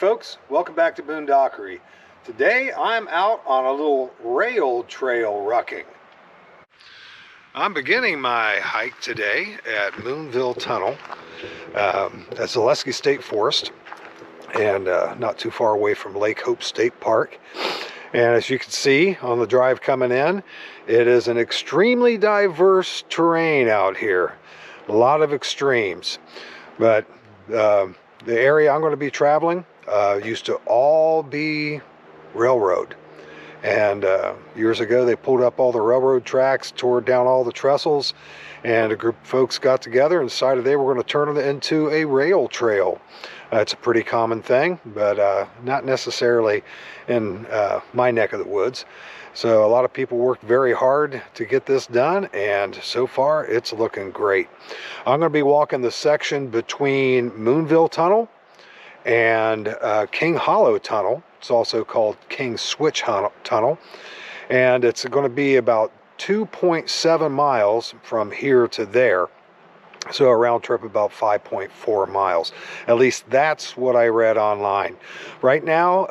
folks, welcome back to Boondockery. Today I'm out on a little rail trail rucking. I'm beginning my hike today at Moonville Tunnel at Zaleski State Forest, and not too far away from Lake Hope State Park. And as you can see on the drive coming in, it is an extremely diverse terrain out here. A lot of extremes, but the area I'm going to be traveling used to all be railroad, and years ago they pulled up all the railroad tracks, tore down all the trestles, and a group of folks got together and decided they were going to turn it into a rail trail. It's a pretty common thing, but not necessarily in my neck of the woods. So a lot of people worked very hard to get this done, and so far it's looking great. I'm going to be walking the section between Moonville Tunnel and King Hollow Tunnel. It's also called King Switch Tunnel, and it's going to be about 2.7 miles from here to there. So a round trip about 5.4 miles. At least that's what I read online. Right now,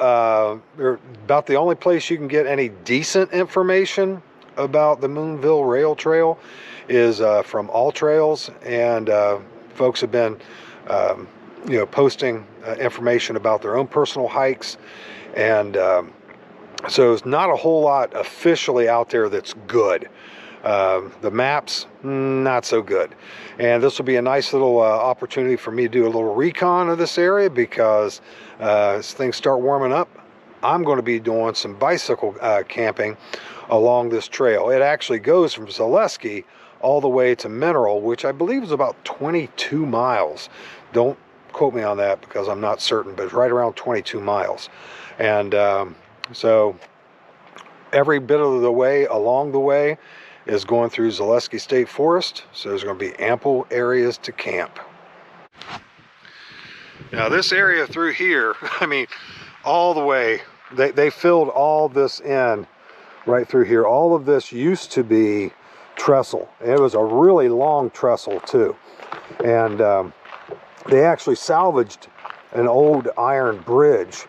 about the only place you can get any decent information about the Moonville Rail Trail is from All Trails, and folks have been posting information about their own personal hikes, and so there's not a whole lot officially out there that's good. The maps, not so good. And this will be a nice little opportunity for me to do a little recon of this area, because as things start warming up, I'm going to be doing some bicycle camping along this trail. It actually goes from Zaleski all the way to Mineral, which I believe is about 22 miles. Don't quote me on that because I'm not certain, but it's right around 22 miles. And so every bit of the way along the way is going through Zaleski State Forest, so there's going to be ample areas to camp. Now this area through here, I mean, all the way, they filled all this in right through here. All of this used to be trestle. It was a really long trestle too. And they actually salvaged an old iron bridge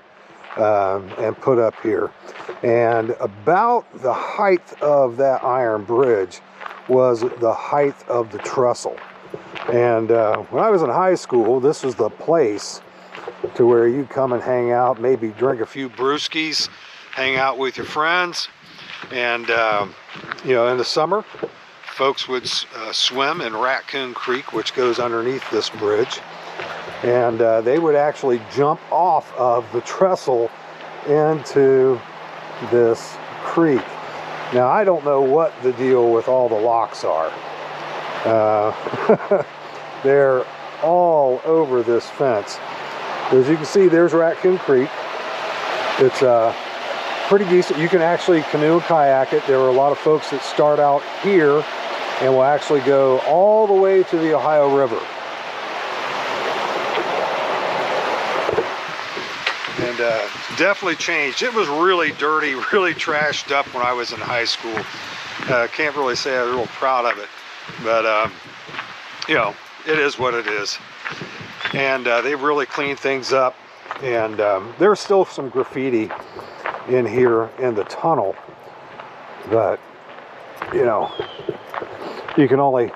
and put up here, and about the height of that iron bridge was the height of the trestle. And when I was in high school, this was the place to where you come and hang out, maybe drink a few brewskis, hang out with your friends, and in the summer folks would swim in Raccoon Creek, which goes underneath this bridge. And they would actually jump off of the trestle into this creek. Now, I don't know what the deal with all the locks are. They're all over this fence. As you can see, there's Raccoon Creek. It's pretty decent. You can actually canoe and kayak it. There are a lot of folks that start out here and will actually go all the way to the Ohio River. And definitely changed. It was really dirty, really trashed up when I was in high school. Can't really say I was real proud of it, but it is what it is. And they've really cleaned things up, and there's still some graffiti in here in the tunnel, but you can only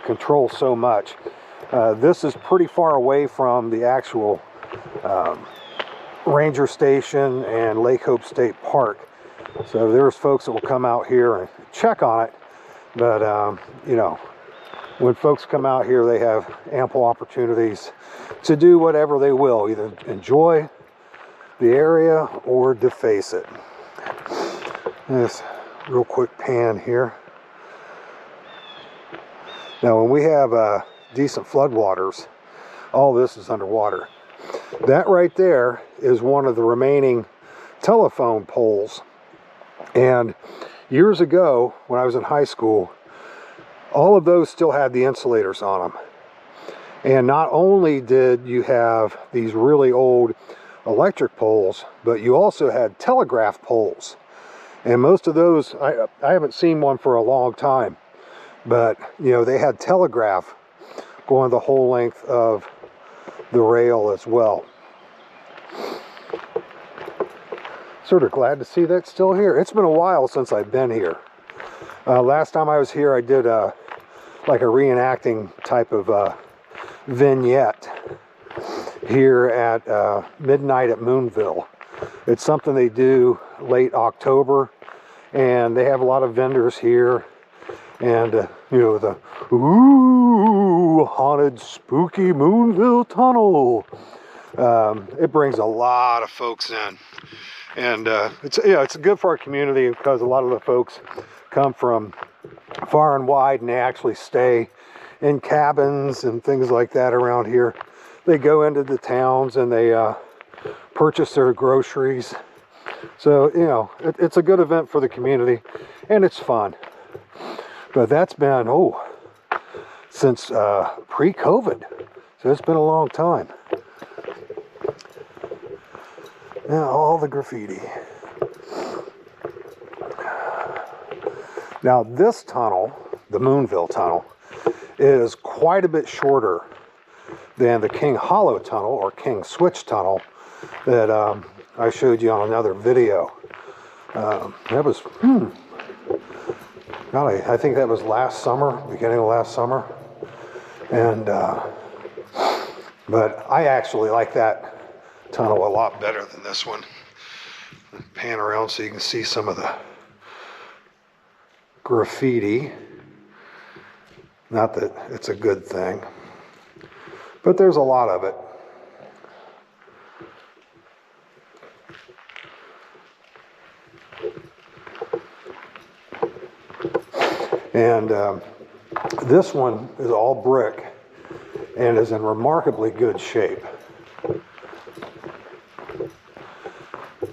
control so much. This is pretty far away from the actual ranger station and Lake Hope State Park, so there's folks that will come out here and check on it, but when folks come out here, they have ample opportunities to do whatever they will, either enjoy the area or deface it. This real quick pan here. Now when we have decent floodwaters, all this is underwater. That right there is one of the remaining telephone poles. And years ago, when I was in high school, all of those still had the insulators on them. And not only did you have these really old electric poles, but you also had telegraph poles. And most of those, I haven't seen one for a long time, but they had telegraph going the whole length of the rail as well. Sort of glad to see that's still here. It's been a while since I've been here. Last time I was here, I did like a reenacting type of vignette here at midnight at Moonville. It's something they do late October, and they have a lot of vendors here, and you know, the ooh, haunted spooky Moonville Tunnel. It brings a lot of folks in, and it's good for our community because a lot of the folks come from far and wide, and they actually stay in cabins and things like that around here. They go into the towns and they purchase their groceries. So, you know, it's a good event for the community, and it's fun. But that's been, since pre-COVID. So it's been a long time. Now, all the graffiti. Now, this tunnel, the Moonville Tunnel, is quite a bit shorter than the King Hollow Tunnel or King Switch Tunnel that I showed you on another video. That was, golly, I think that was last summer, beginning of last summer. And, but I actually like that tunnel a lot better than this one. Pan around so you can see some of the graffiti. Not that it's a good thing, but there's a lot of it. And this one is all brick and is in remarkably good shape.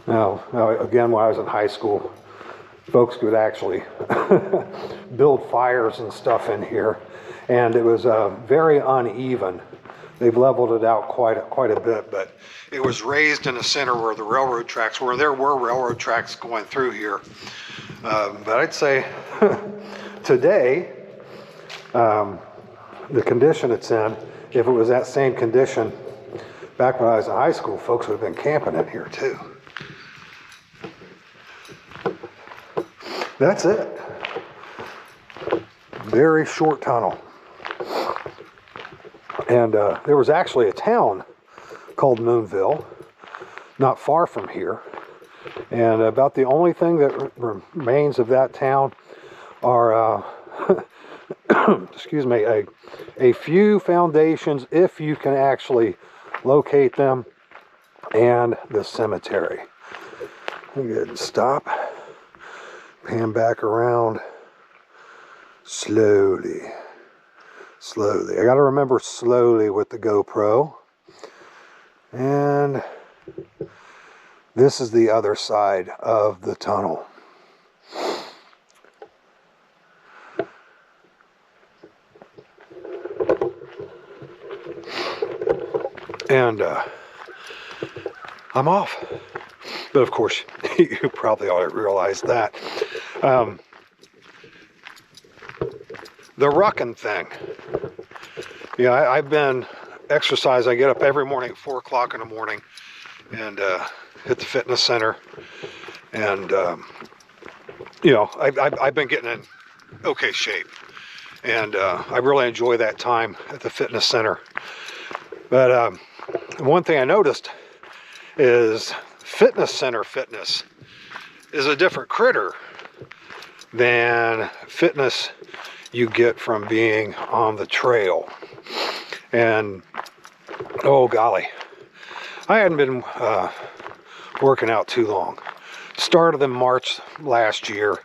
Now again, when I was in high school, folks could actually build fires and stuff in here, and it was very uneven. They've leveled it out quite a bit, but it was raised in the center where the railroad tracks were. There were railroad tracks going through here, but I'd say today, the condition it's in, if it was that same condition back when I was in high school, folks would have been camping in here too. That's it. Very short tunnel. And there was actually a town called Moonville, not far from here. And about the only thing that remains of that town are, excuse me, a few foundations, if you can actually locate them, and the cemetery. Good, stop. Pan back around slowly. I got to remember slowly with the GoPro. And this is the other side of the tunnel. And I'm off. But of course, you probably already realized that. The rucking thing. Yeah, I've been exercise. I get up every morning at 4 o'clock in the morning and hit the fitness center. And, you know, I've been getting in okay shape. And I really enjoy that time at the fitness center. But one thing I noticed is fitness center fitness is a different critter than fitness you get from being on the trail. And oh golly, I hadn't been working out too long. Started in March last year,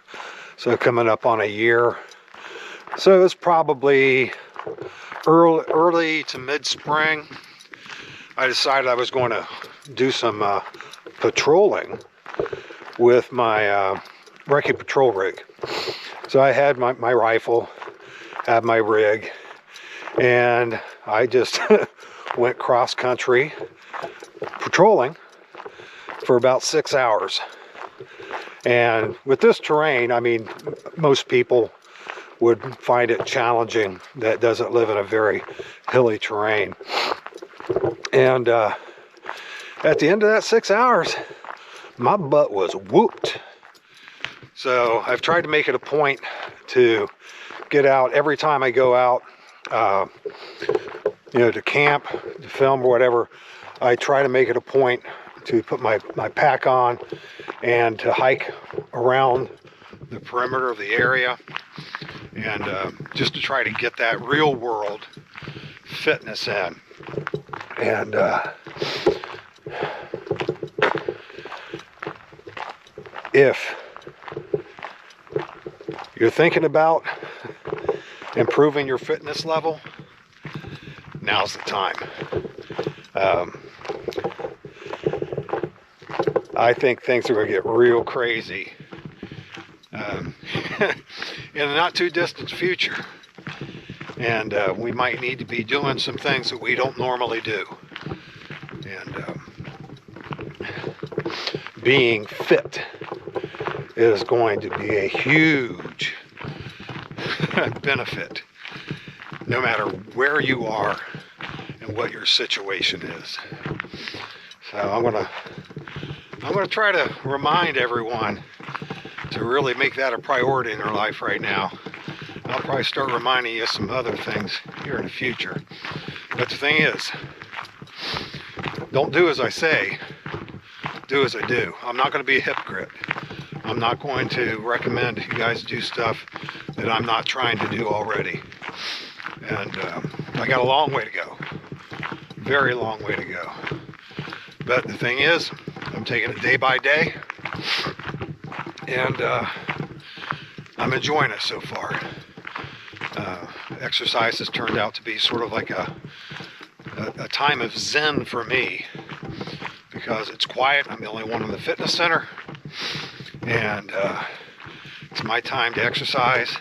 so coming up on a year. So it was probably early to mid-spring. I decided I was going to do some patrolling with my recce patrol rig. So I had my rifle, had my rig, and I just went cross-country patrolling for about 6 hours. And with this terrain, I mean, most people would find it challenging that doesn't live in a very hilly terrain. And at the end of that 6 hours, my butt was whooped. So I've tried to make it a point to get out every time I go out, you know, to camp, to film or whatever. I try to make it a point to put my pack on and to hike around the perimeter of the area, and just to try to get that real world fitness in. And if you're thinking about improving your fitness level, now's the time. I think things are going to get real crazy in the not too distant future, and we might need to be doing some things that we don't normally do. And being fit is going to be a huge benefit, no matter where you are and what your situation is. So I'm gonna try to remind everyone to really make that a priority in their life right now. I'll probably start reminding you some other things here in the future. But the thing is, don't do as I say, do as I do. I'm not going to be a hypocrite. I'm not going to recommend you guys do stuff that I'm not trying to do already. And I got a long way to go. Very long way to go. But the thing is, I'm taking it day by day, and I'm enjoying it so far. Exercise has turned out to be sort of like a time of zen for me, because it's quiet. I'm the only one in the fitness center, and it's my time to exercise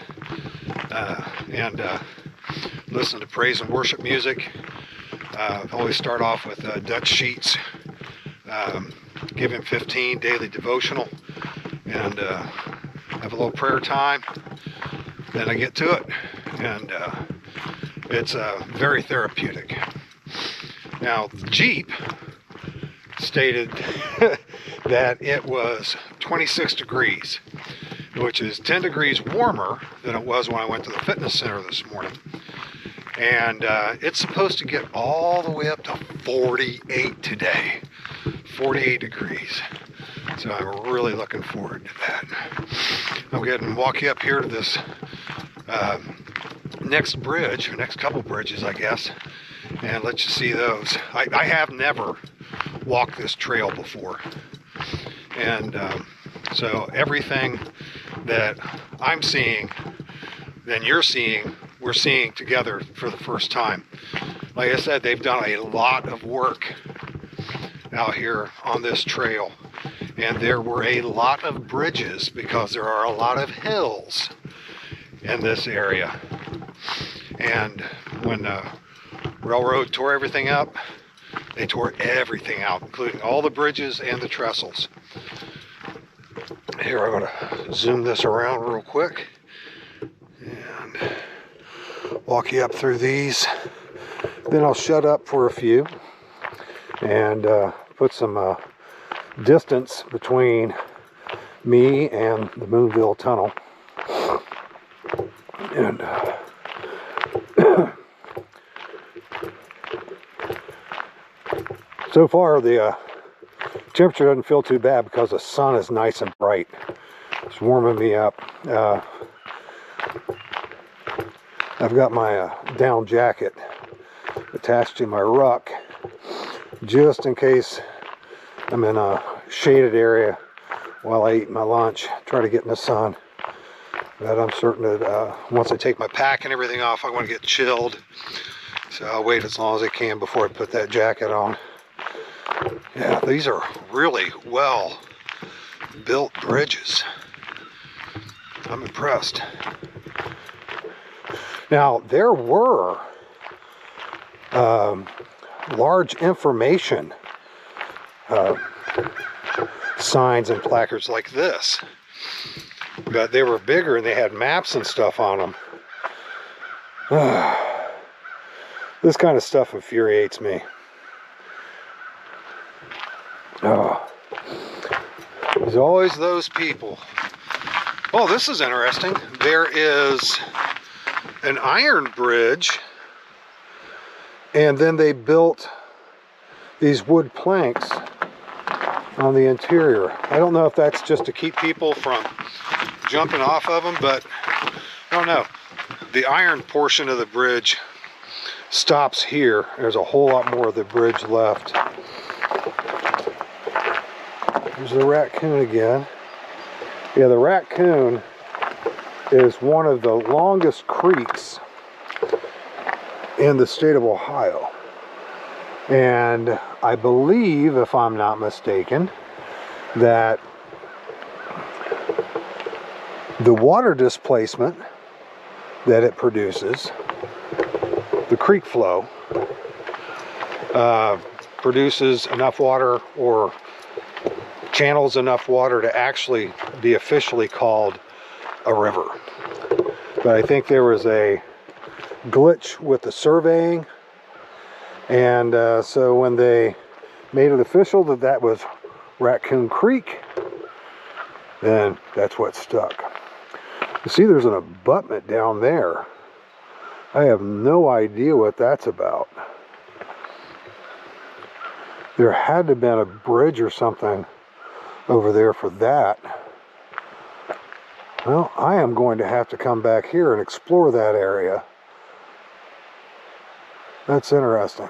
and listen to praise and worship music. I always start off with Dutch Sheets, give him 15 daily devotional, and have a little prayer time. Then I get to it, and it's very therapeutic. Now, the Jeep stated that it was 26 degrees, which is 10 degrees warmer than it was when I went to the fitness center this morning. And it's supposed to get all the way up to 48 today, 48 degrees. So I'm really looking forward to that. I'll go ahead and walk you up here to this next bridge, or next couple bridges, I guess, and let you see those. I have never walked this trail before. And so everything that I'm seeing, then you're seeing, we're seeing together for the first time. Like I said, they've done a lot of work out here on this trail, and there were a lot of bridges because there are a lot of hills in this area. And when the railroad tore everything up, they tore everything out, including all the bridges and the trestles. Here, I'm going to zoom this around real quick and walk you up through these. Then I'll shut up for a few and put some distance between me and the Moonville Tunnel. And so far the temperature doesn't feel too bad because the sun is nice and bright. It's warming me up. I've got my down jacket attached to my ruck just in case I'm in a shaded area while I eat my lunch, try to get in the sun. But I'm certain that once I take my pack and everything off, I'm going to get chilled. So I'll wait as long as I can before I put that jacket on. Yeah, these are really well built bridges. I'm impressed. Now, there were large information signs and placards like this, but they were bigger and they had maps and stuff on them. This kind of stuff infuriates me. There's always those people. Oh, this is interesting. There is an iron bridge, and then they built these wood planks on the interior. I don't know if that's just to keep people from jumping off of them, but I don't know. The iron portion of the bridge stops here. There's a whole lot more of the bridge left. There's the raccoon again. Yeah, the raccoon is one of the longest creeks in the state of Ohio. And I believe, if I'm not mistaken, that the water displacement that it produces, the creek flow, produces enough water or channels enough water to actually be officially called a river. But I think there was a glitch with the surveying, and so when they made it official that that was Raccoon Creek, then that's what stuck. You see, there's an abutment down there. I have no idea what that's about. There had to have been a bridge or something over there for that. Well, I am going to have to come back here and explore that area. That's interesting.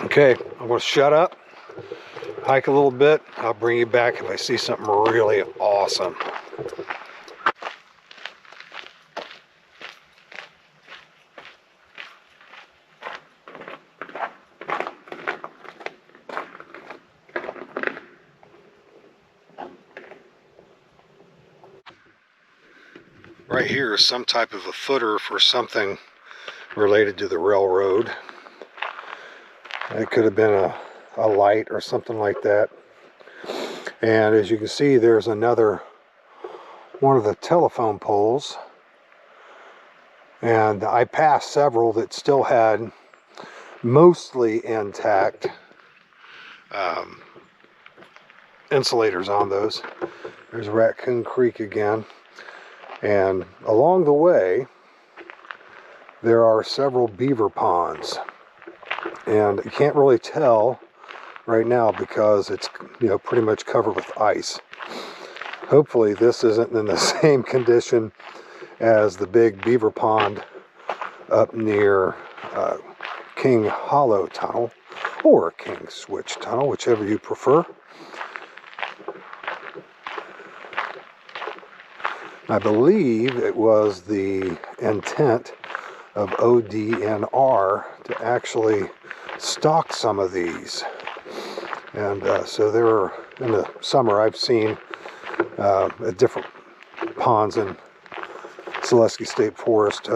Okay, I'm going to shut up, hike a little bit. I'll bring you back if I see something really awesome. Right here is some type of a footer for something related to the railroad. It could have been a light or something like that. And as you can see, there's another one of the telephone poles. And I passed several that still had mostly intact insulators on those. There's Raccoon Creek again. And along the way, there are several beaver ponds. And you can't really tell right now because it's, you know, pretty much covered with ice. Hopefully this isn't in the same condition as the big beaver pond up near King Hollow Tunnel, or King Switch Tunnel, whichever you prefer. I believe it was the intent of ODNR to actually stock some of these. And so there are, in the summer, I've seen at different ponds in Zaleski State Forest,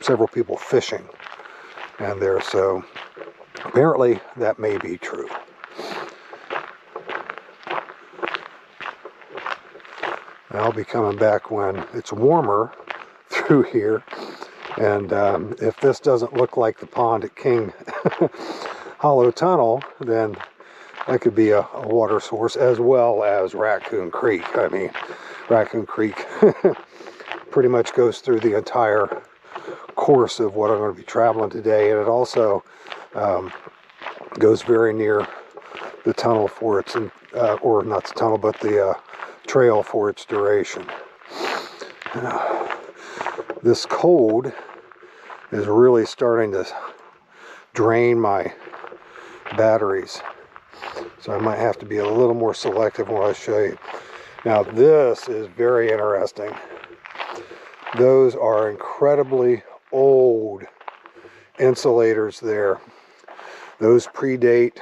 several people fishing. And there, so apparently that may be true. I'll be coming back when it's warmer through here, and if this doesn't look like the pond at King Hollow Tunnel, then that could be a water source, as well as Raccoon Creek. I mean, Raccoon Creek pretty much goes through the entire course of what I'm going to be traveling today, and it also goes very near the tunnel for its, or not the tunnel, but the trail for its duration. This cold is really starting to drain my batteries, so I might have to be a little more selective when I show you. Now this is very interesting. Those are incredibly old insulators there. Those predate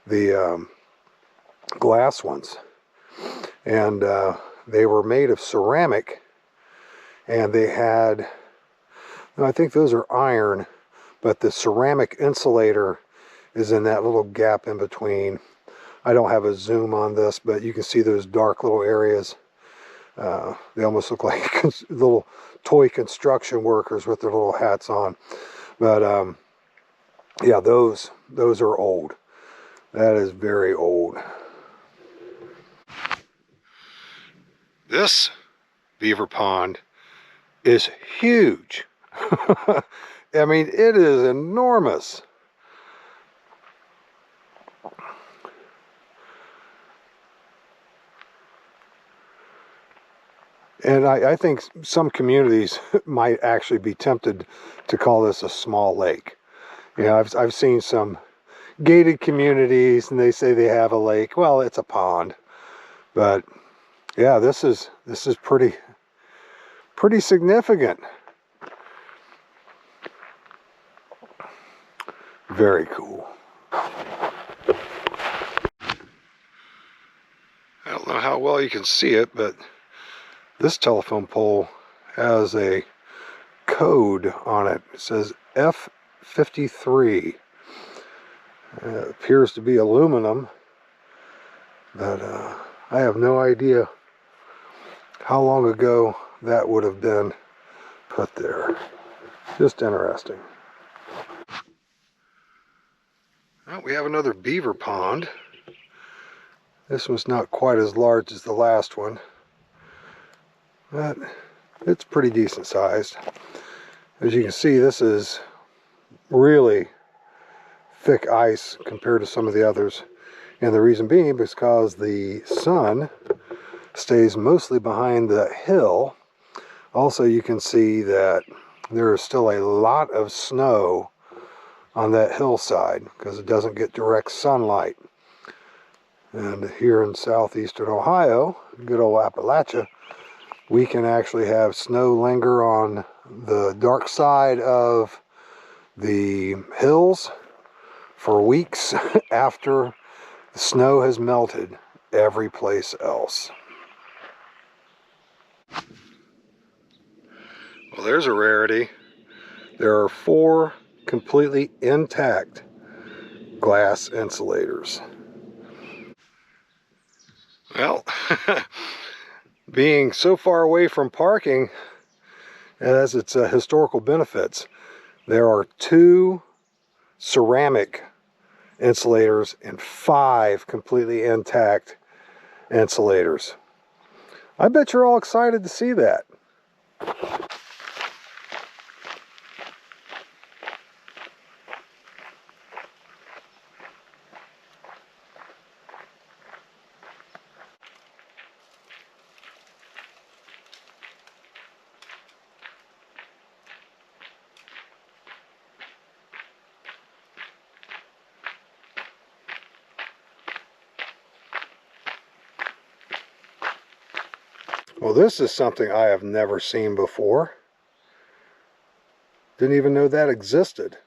the glass ones. And they were made of ceramic, and they had, I think those are iron, but the ceramic insulator is in that little gap in between. I don't have a zoom on this, but you can see those dark little areas. They almost look like little toy construction workers with their little hats on. But yeah, those are old. That is very old. This beaver pond is huge. I mean, it is enormous. And I think some communities might actually be tempted to call this a small lake. You know, I've seen some gated communities and they say they have a lake. Well, it's a pond. But yeah, this is pretty significant. Very cool. I don't know how well you can see it, but this telephone pole has a code on it. It says F53. It appears to be aluminum, but I have no idea how long ago that would have been put there. Just interesting. Well, we have another beaver pond. This one's not quite as large as the last one, but it's pretty decent sized. As you can see, this is really thick ice compared to some of the others. And the reason being is because the sun stays mostly behind the hill. Also, you can see that there is still a lot of snow on that hillside because it doesn't get direct sunlight. And here in southeastern Ohio, good old Appalachia, we can actually have snow linger on the dark side of the hills for weeks after the snow has melted every place else. Well, there's a rarity. There are 4 completely intact glass insulators. Well, being so far away from parking has its historical benefits. There are 2 ceramic insulators and 5 completely intact insulators. I bet you're all excited to see that. Well, this is something I have never seen before. Didn't even know that existed.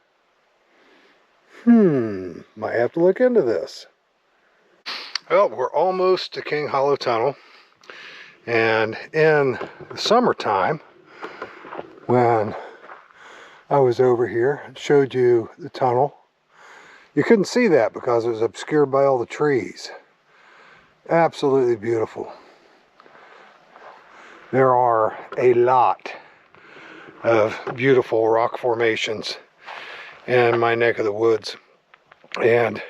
Might have to look into this. Well, we're almost to King Hollow Tunnel. And in the summertime, when I was over here and showed you the tunnel, you couldn't see that because it was obscured by all the trees. Absolutely beautiful. There are a lot of beautiful rock formations in my neck of the woods. And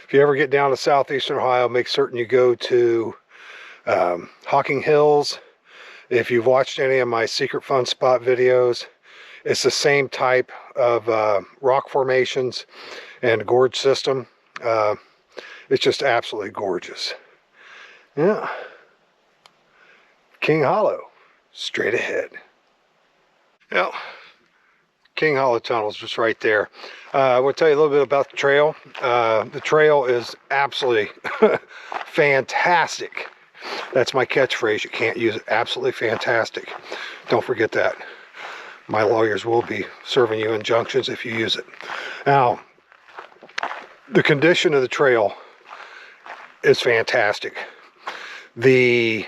if you ever get down to southeastern Ohio, make certain you go to Hocking Hills. If you've watched any of my Secret Fun Spot videos, it's the same type of rock formations and gorge system. It's just absolutely gorgeous. Yeah. King Hollow, straight ahead. Well, King Hollow Tunnel is just right there. I want to tell you a little bit about the trail. The trail is absolutely fantastic. That's my catchphrase. You can't use it. Absolutely fantastic. Don't forget that. My lawyers will be serving you injunctions if you use it. Now, the condition of the trail is fantastic. The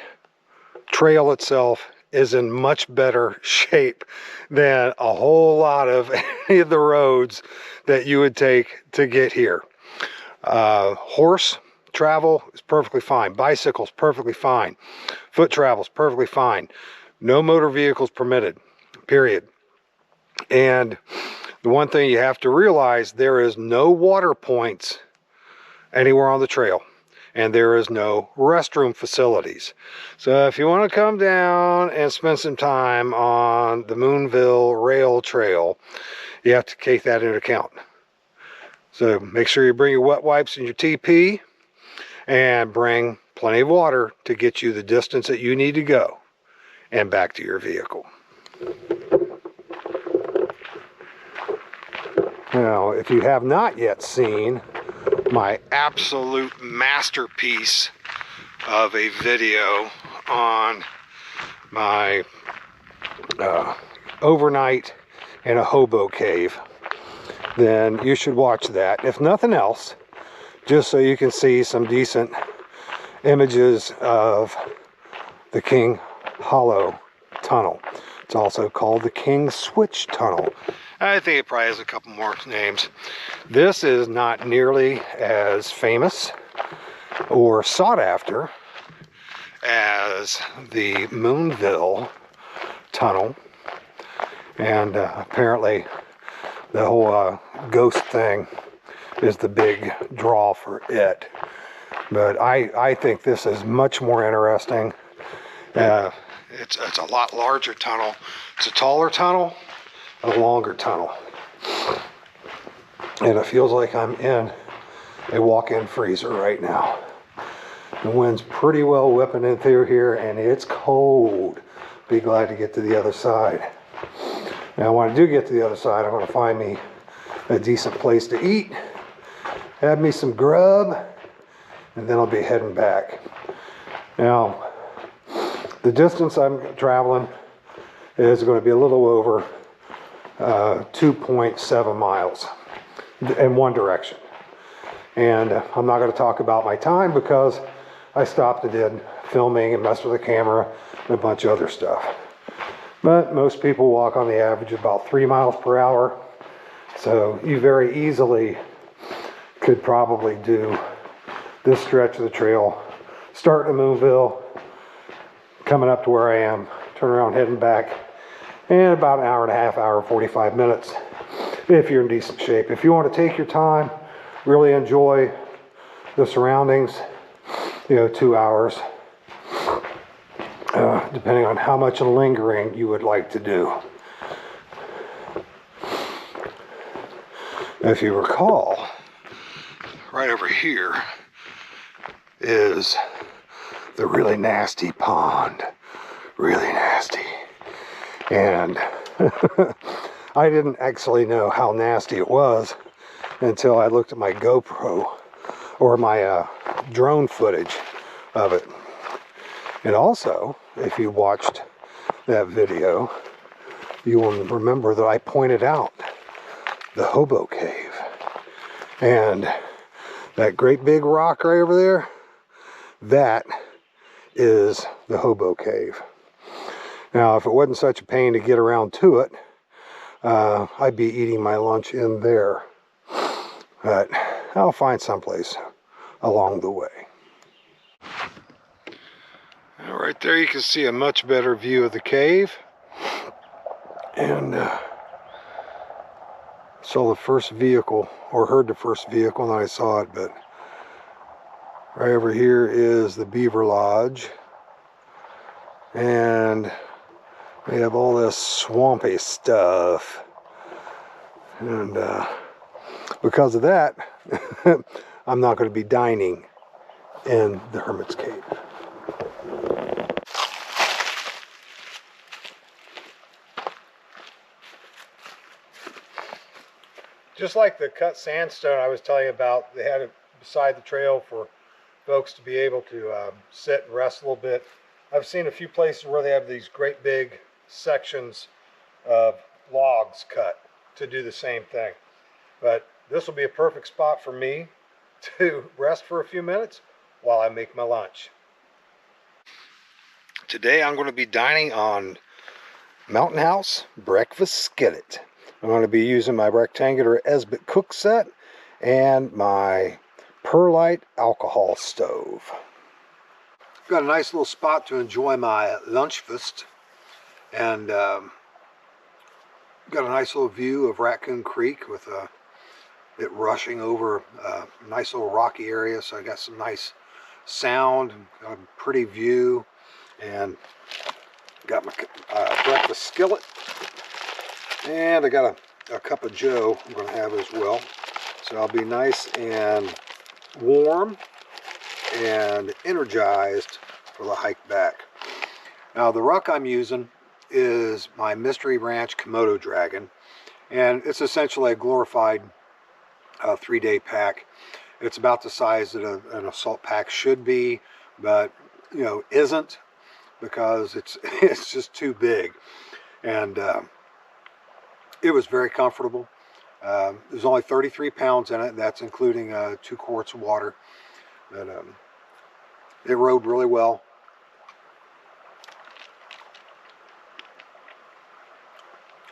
trail itself is in much better shape than a whole lot of any of the roads that you would take to get here. Horse travel is perfectly fine. Bicycles perfectly fine. Foot travel is perfectly fine. No motor vehicles permitted, period. And the one thing you have to realize, there is no water points anywhere on the trail. And there is no restroom facilities. So if you want to come down and spend some time on the Moonville Rail Trail, you have to take that into account. So make sure you bring your wet wipes and your TP, and bring plenty of water to get you the distance that you need to go and back to your vehicle. Now, if you have not yet seen my absolute masterpiece of a video on my overnight in a hobo cave, then you should watch that. If nothing else, just so you can see some decent images of the King Hollow Tunnel. It's also called the King Switch Tunnel. I think it probably has a couple more names. This is not nearly as famous or sought after as the Moonville Tunnel. And apparently the whole ghost thing is the big draw for it. But I think this is much more interesting. It's a lot larger tunnel. It's a taller tunnel, a longer tunnel. And it feels like I'm in a walk-in freezer right now. The wind's pretty well whipping in through here, and it's cold. Be glad to get to the other side. Now when I do get to the other side, I'm going to find me a decent place to eat, have me some grub, and then I'll be heading back. Now, the distance I'm traveling is going to be a little over 2.7 miles in one direction. And I'm not going to talk about my time because I stopped and did filming and messed with the camera and a bunch of other stuff. But most people walk on the average about 3 miles per hour. So you very easily could probably do this stretch of the trail, starting at Moonville, coming up to where I am, turn around, heading back, in about an hour and a half, hour, 45 minutes, if you're in decent shape. If you want to take your time, really enjoy the surroundings, 2 hours, depending on how much lingering you would like to do. If you recall, right over here is the really nasty pond. Really nasty. And I didn't actually know how nasty it was until I looked at my GoPro or my drone footage of it. And also, if you watched that video, you will remember that I pointed out the hobo cave. And that great big rock right over there, that is the hobo cave. Now, if it wasn't such a pain to get around to it, I'd be eating my lunch in there. But I'll find someplace along the way. Now, right there you can see a much better view of the cave. And saw the first vehicle, or heard the first vehicle, and I saw it, but right over here is the Beaver Lodge. And we have all this swampy stuff. And because of that, I'm not going to be dining in the Hermit's Cave. Just like the cut sandstone I was telling you about, they had it beside the trail for folks to be able to sit and rest a little bit. I've seen a few places where they have these great big sections of logs cut to do the same thing. But this will be a perfect spot for me to rest for a few minutes while I make my lunch. Today I'm going to be dining on Mountain House Breakfast Skillet. I'm going to be using my rectangular Esbit cook set and my perlite alcohol stove. Got a nice little spot to enjoy my lunchfast, and got a nice little view of Raccoon Creek with a it rushing over a nice little rocky area, so I got some nice sound, a pretty view, and got my breakfast skillet, and I got a cup of joe I'm going to have as well, so I'll be nice and warm and energized for the hike back. Now the ruck I'm using is my Mystery Ranch Komodo Dragon, and it's essentially a glorified 3-day pack. It's about the size that an assault pack should be, but you know, isn't, because it's just too big. And it was very comfortable. There's only 33 pounds in it. That's including 2 quarts of water. But it rode really well.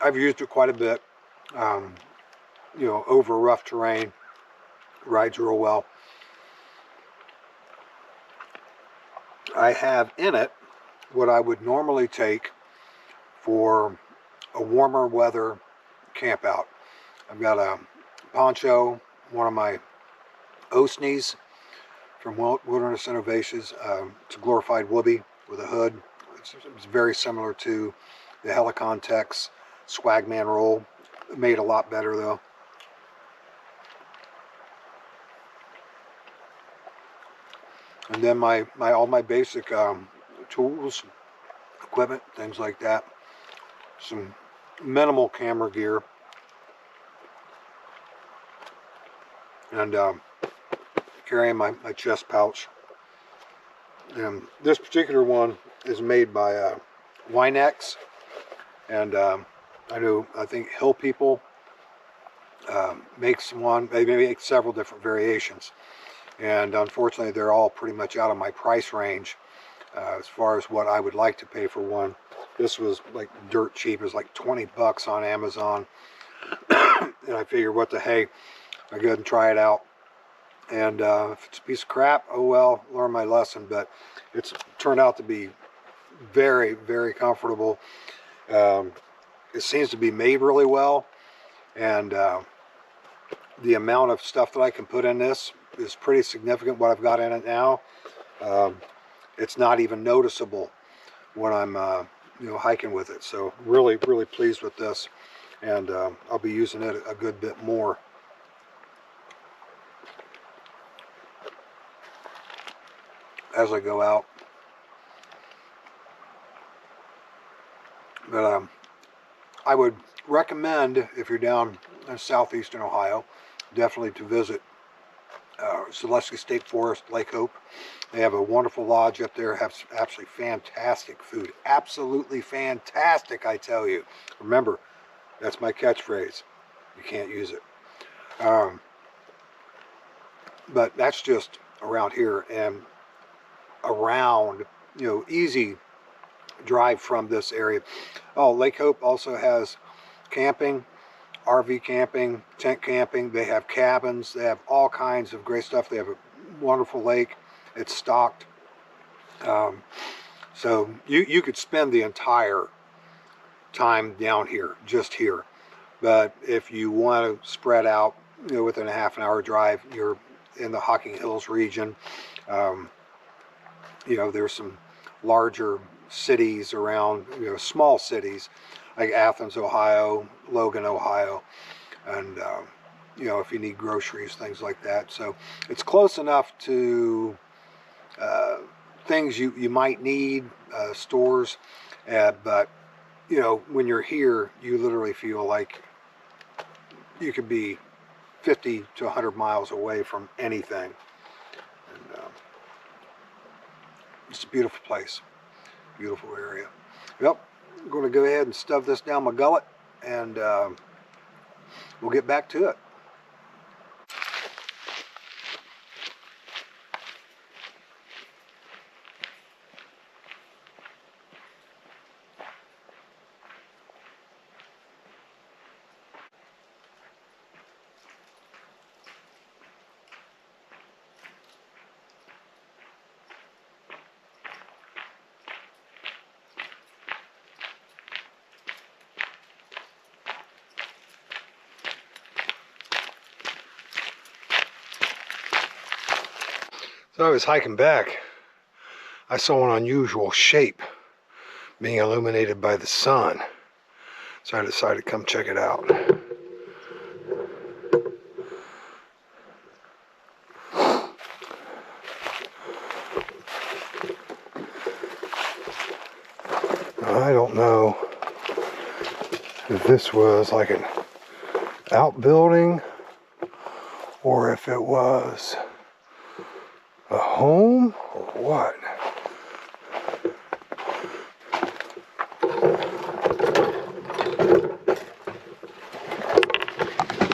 I've used it quite a bit. You know, over rough terrain, rides real well. I have in it what I would normally take for a warmer weather camp out. I've got a poncho, one of my Osneys from Wilderness Innovations. It's a glorified whoopee with a hood. It's very similar to the Helicon Tex Swagman roll. Made a lot better though. And then all my basic tools, equipment, things like that. Some minimal camera gear. And carrying my chest pouch. And this particular one is made by Winex. And I think Hill People makes one. They make several different variations. And unfortunately, they're all pretty much out of my price range as far as what I would like to pay for one. This was like dirt cheap. It was like 20 bucks on Amazon. And I figured, what the hey, I go ahead and try it out. And if it's a piece of crap, oh well, learn my lesson. But it's turned out to be very, very comfortable. It seems to be made really well. And the amount of stuff that I can put in this is pretty significant. What I've got in it now, it's not even noticeable when I'm you know, hiking with it. So really, really pleased with this, and I'll be using it a good bit more. As I go out. But I would recommend, if you're down in southeastern Ohio, definitely to visit Zaleski State Forest, Lake Hope. They have a wonderful lodge up there, have absolutely fantastic food. Absolutely fantastic, I tell you. Remember, that's my catchphrase. You can't use it. But that's just around here, and around, you know, easy drive from this area. Oh, Lake Hope also has camping, RV camping, tent camping. They have cabins. They have all kinds of great stuff. They have a wonderful lake. It's stocked. So you could spend the entire time down here, just here. But if you want to spread out, you know, within a half an hour drive, you're in the Hocking Hills region. You know, there's some larger cities around, you know, small cities like Athens, Ohio, Logan, Ohio, and you know, if you need groceries, things like that. So it's close enough to things you might need, stores, but you know, when you're here, you literally feel like you could be 50 to 100 miles away from anything. And it's a beautiful place, beautiful area. Yep, I'm going to go ahead and stuff this down my gullet, and we'll get back to it. So I was hiking back. I saw an unusual shape being illuminated by the sun. So I decided to come check it out. I don't know if this was like an outbuilding or if it was a home or what.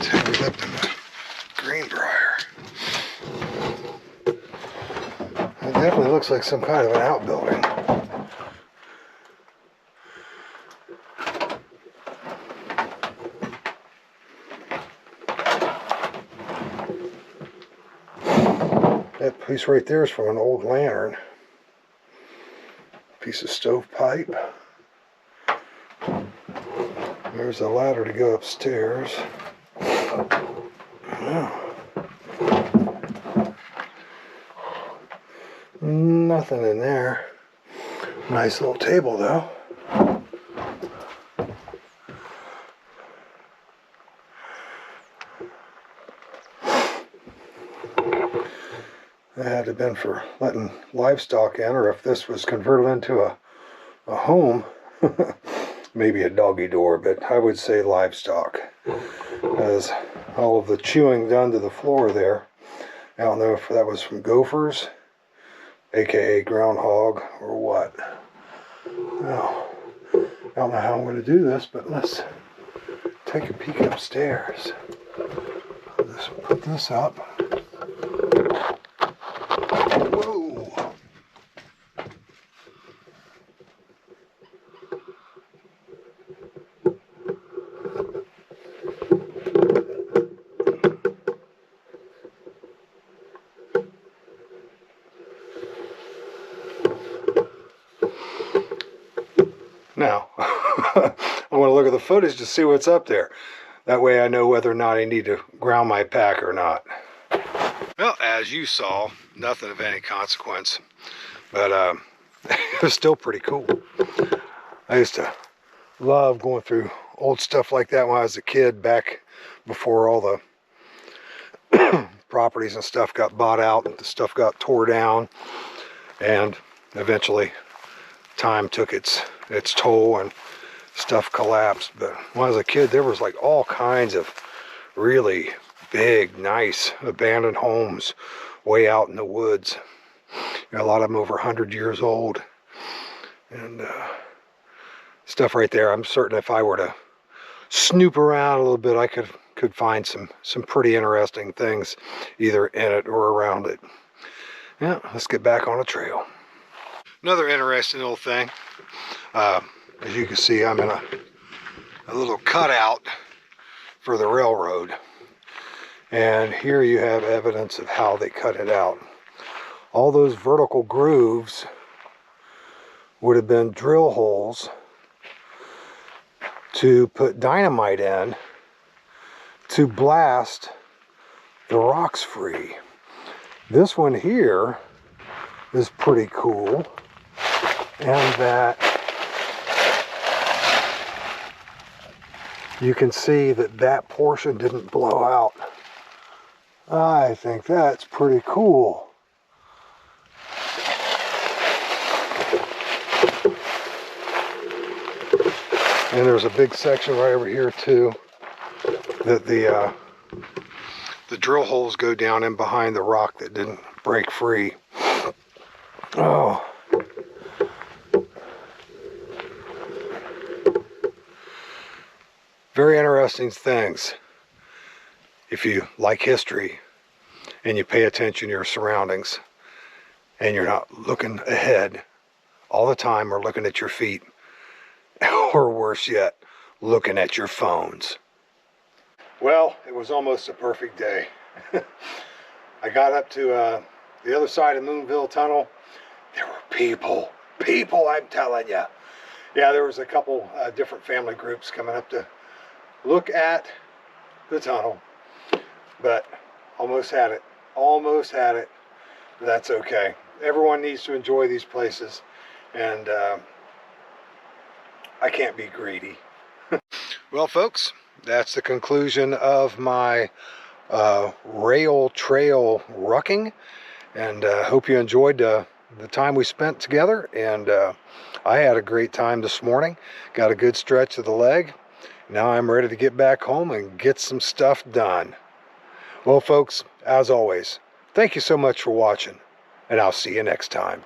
Tangled up in the greenbrier. It definitely looks like some kind of an outbuilding. That piece right there is from an old lantern. Piece of stovepipe. There's a ladder to go upstairs. Oh. Nothing in there. Nice little table though. That had to have been for letting livestock in, or if this was converted into a home, maybe a doggy door, but I would say livestock. As all of the chewing done to the floor there, I don't know if that was from gophers, aka groundhog, or what. Well, I don't know how I'm going to do this, but let's take a peek upstairs. I'll just put this up. Whoa! Now, I want to look at the footage to see what's up there. That way I know whether or not I need to ground my pack or not. Well, as you saw, nothing of any consequence, but it was still pretty cool. I used to love going through old stuff like that when I was a kid, back before all the properties and stuff got bought out, the stuff got tore down, and eventually time took its toll and stuff collapsed. But when I was a kid, there was like all kinds of really big, nice abandoned homes way out in the woods. You know, a lot of them over 100 years old, and stuff right there. I'm certain if I were to snoop around a little bit, I could find some pretty interesting things either in it or around it. Yeah, let's get back on the trail. Another interesting little thing, as you can see, I'm in a little cutout for the railroad. And here you have evidence of how they cut it out. All those vertical grooves would have been drill holes to put dynamite in to blast the rocks free. This one here is pretty cool, and that you can see that portion didn't blow out. I think that's pretty cool. And there's a big section right over here too that the drill holes go down in behind the rock that didn't break free. Oh. Very interesting things. If you like history and you pay attention to your surroundings and you're not looking ahead all the time or looking at your feet, or worse yet, looking at your phones. Well, it was almost a perfect day. I got up to the other side of Moonville Tunnel. There were people, I'm telling you. Yeah, there was a couple different family groups coming up to look at the tunnel. But almost had it. That's okay. Everyone needs to enjoy these places, and I can't be greedy. Well, folks, that's the conclusion of my rail trail rucking, and hope you enjoyed the time we spent together. And I had a great time this morning. Got a good stretch of the leg. Now I'm ready to get back home and get some stuff done. Well, folks, as always, thank you so much for watching, and I'll see you next time.